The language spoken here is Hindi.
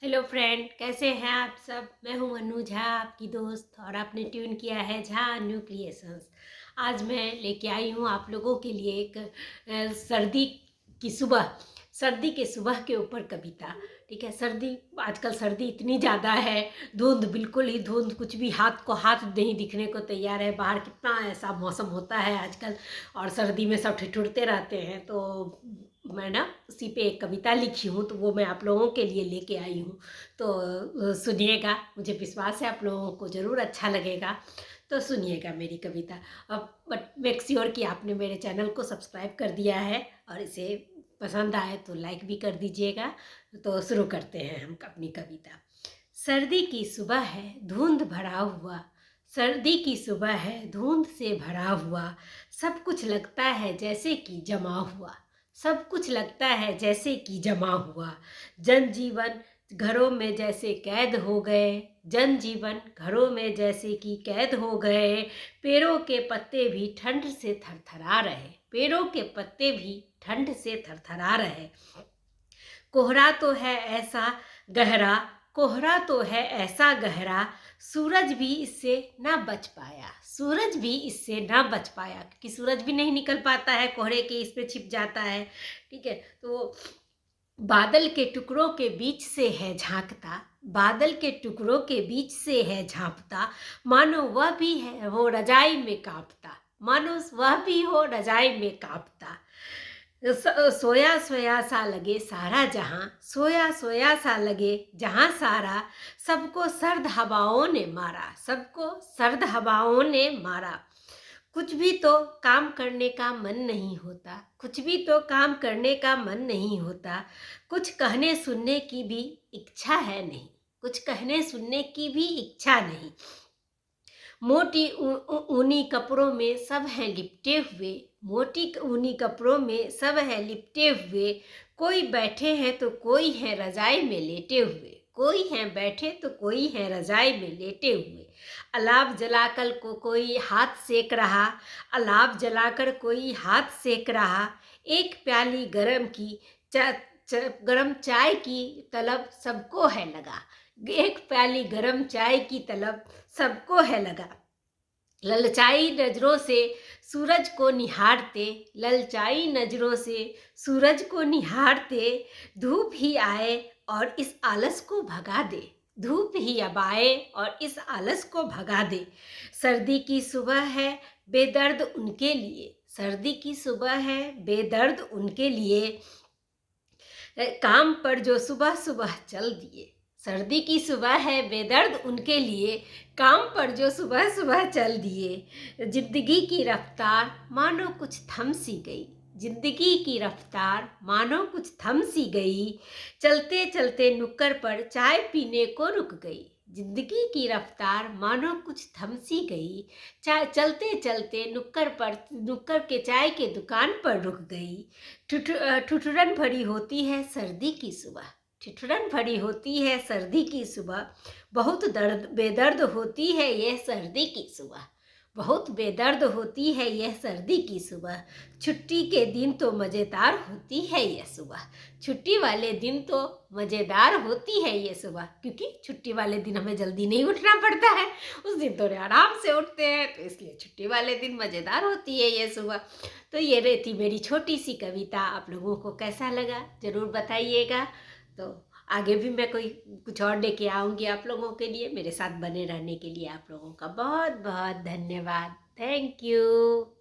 हेलो फ्रेंड, कैसे हैं आप सब। मैं हूं अनु झा, आपकी दोस्त, और आपने ट्यून किया है झा न्यू क्रिएशंस। आज मैं लेके आई हूं आप लोगों के लिए एक की सुबह सर्दी के सुबह के ऊपर कविता। ठीक है, आजकल सर्दी इतनी ज़्यादा है, धुंध, बिल्कुल ही धुंध, कुछ भी हाथ को हाथ नहीं दिखने को तैयार है। बाहर कितना ऐसा मौसम होता है आजकल, और सर्दी में सब ठिठुरते रहते हैं। तो मैं ना उसी पे एक कविता लिखी हूँ, तो वो मैं आप लोगों के लिए लेके आई हूँ। तो सुनिएगा, मुझे विश्वास है आप लोगों को ज़रूर अच्छा लगेगा। तो सुनिएगा मेरी कविता। अब बट मेक श्योर कि आपने मेरे चैनल को सब्सक्राइब कर दिया है, और इसे पसंद आए तो लाइक भी कर दीजिएगा। तो शुरू करते हैं हम अपनी कविता। सर्दी की सुबह है, धुंध भरा हुआ। सर्दी की सुबह है, धुंध से भरा हुआ। सब कुछ लगता है जैसे कि जमा हुआ। सब कुछ लगता है जैसे कि जमा हुआ। जनजीवन घरों में जैसे कैद हो गए। जनजीवन घरों में जैसे कि कैद हो गए। पेड़ों के पत्ते भी ठंड से थरथरा रहे। पेड़ों के पत्ते भी ठंड से थरथरा रहे। कोहरा तो है ऐसा गहरा। कोहरा तो है ऐसा गहरा। सूरज भी इससे ना बच पाया। सूरज भी इससे ना बच पाया, क्योंकि सूरज भी नहीं निकल पाता है, कोहरे के इस पे छिप जाता है। ठीक है, तो बादल के टुकड़ों के बीच से है झांकता। बादल के टुकड़ों के बीच से है झांकता। मानो वह भी है वो रजाई में कांपता। मानो वह भी हो रजाई में कांपता। सोया सोया सा लगे सारा जहां। सोया सोया सा लगे जहां सारा। सबको सर्द हवाओं ने मारा। सबको सर्द हवाओं ने मारा। कुछ भी तो काम करने का मन नहीं होता। कुछ भी तो काम करने का मन नहीं होता। कुछ कहने सुनने की भी इच्छा है नहीं। कुछ कहने सुनने की भी इच्छा नहीं। मोटी ऊनी कपड़ों में सब हैं लिपटे हुए। मोटी ऊनी कपड़ों में सब हैं लिपटे हुए। कोई बैठे हैं तो कोई है रजाई में लेटे हुए। कोई हैं बैठे तो कोई है रजाई में लेटे हुए। अलाव जलाकर को कोई हाथ सेक रहा। अलाव जलाकर कोई हाथ सेक रहा। एक प्याली गरम चाय की तलब सबको है लगा। एक प्याली गरम चाय की तलब सबको है लगा। ललचाई नजरों से सूरज को निहारते। ललचाई नजरों से सूरज को निहारते। धूप ही आए और इस आलस को भगा दे। धूप ही अब आए और इस आलस को भगा दे। सर्दी की सुबह है बेदर्द उनके लिए। सर्दी की सुबह है बेदर्द उनके लिए। काम पर जो सुबह सुबह चल दिए। सर्दी की सुबह है बेदर्द उनके लिए। काम पर जो सुबह सुबह चल दिए। जिंदगी की रफ्तार मानो कुछ थम सी गई। जिंदगी की रफ्तार मानो कुछ थम सी गई। चलते चलते नुक्कड़ पर चाय पीने को रुक गई। जिंदगी की रफ्तार मानो कुछ थम सी गई। चलते चलते नुक्कड़ के चाय के दुकान पर रुक गई। ठिठुरन भरी होती है सर्दी की सुबह। ठिठुरन भरी होती है सर्दी की सुबह। बहुत बेदर्द होती है यह सर्दी की सुबह। बहुत बेदर्द होती है यह सर्दी की सुबह। छुट्टी के दिन तो मज़ेदार होती है यह सुबह। छुट्टी वाले दिन तो मज़ेदार होती है ये सुबह, क्योंकि छुट्टी वाले दिन हमें जल्दी नहीं उठना पड़ता है। उस दिन तो आराम से उठते हैं, तो इसलिए छुट्टी वाले दिन मज़ेदार होती है ये सुबह। तो ये रहती मेरी छोटी सी कविता। आप लोगों को कैसा लगा ज़रूर बताइएगा। तो आगे भी मैं कोई कुछ और लेके आऊँगी आप लोगों के लिए। मेरे साथ बने रहने के लिए आप लोगों का बहुत बहुत धन्यवाद। Thank you.